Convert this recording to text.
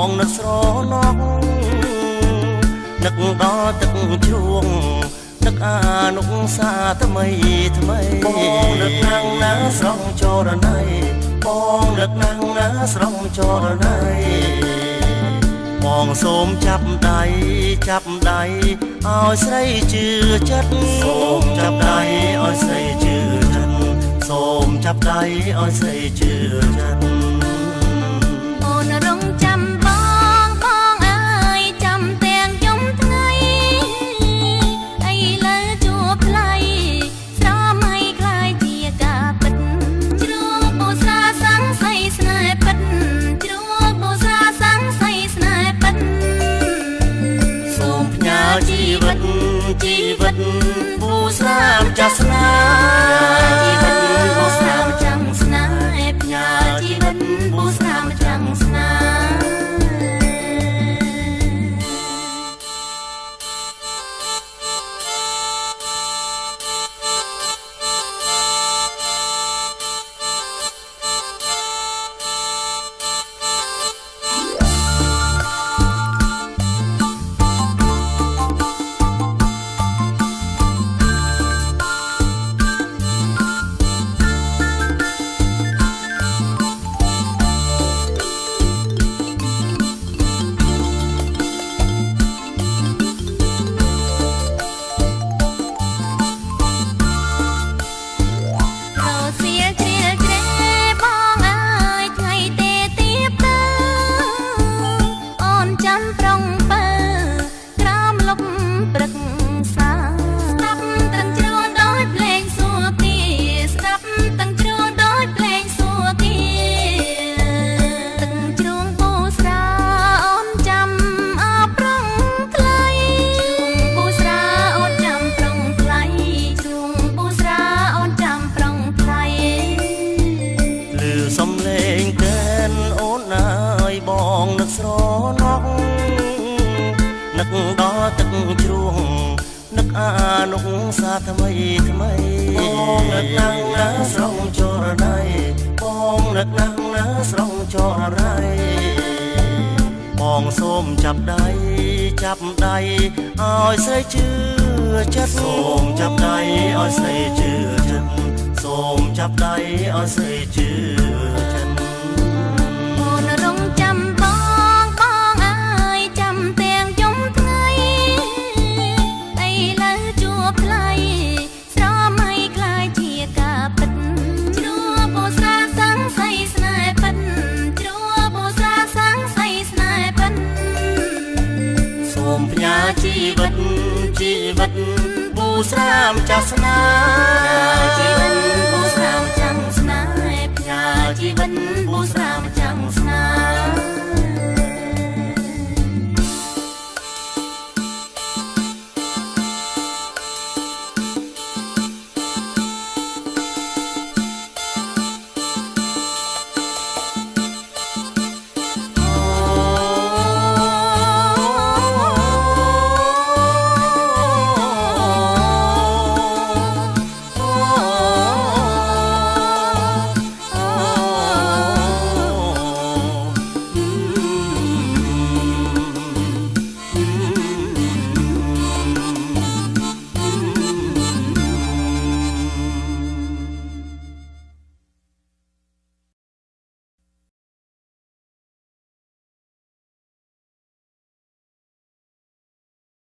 ងនឹកស្រណោះនឹកដល់ទឹកជ្រួងនឹកអានុសាថ្មីថ្មីបងនឹកណាំងណាស្រងចរណៃបងនឹកណាំងណាស្រងចរណៃបងសូមចាប់ដៃឲ្យស្រីជឿចិត្តសូមចាប់ដៃឲ្យស្រីជឿចិត្តសូមចាប់ដៃឲ្យស្រីជឿចិត្តអូនរងចាំបងអើយចាំទាំងយំថ្ងៃអីលើជួបថ្លៃស្រមៃខ្លាយជាការពិតជ្រួលបូសាសង្ស័យស្នេហ៍ពិតជ្រួលបូសាសង្ស័យស្នេហ៍ពិតសូមផ្ញើជីវិតបូស្រាមចាស់ស្នេហ៍ជីវិតបូស្រាមចាំស្នេហ៍ផ្ញើជីវិតបូស្រាមចាំស្នេហ៍ស្រណោះនឹកដល់ទឹកជ្រួងនឹកអានុសាថ្មីថ្មីបងនឹកណាំងណាស្រងចរណៃបងនឹកណាំងណាស្រងចរណៃបងសូមចាប់ដៃឲ្យស្រីជឿចិត្តសូមចាប់ដៃឲ្យស្រីជឿចិត្តសូមចាប់ដៃឲ្យស្រីជឿចិត្តអូនរងចាំបងអើយចាំទាំងយំថ្ងៃអីលើជួបថ្លៃស្រមៃខ្លាយជាការពិតជ្រួលបូសាសង្ស័យស្នេហ៍ពិតជ្រួលបូសាសង្ស័យស្នេហ៍ពិតសូមផ្ញើជីវិតបូស្រាមចាស់ស្នេហ៍ជីវិតបូស្រាមចាំស្នេហ៍ផ្ញើជីវិតបូស្រាមចាំស្នេហ៍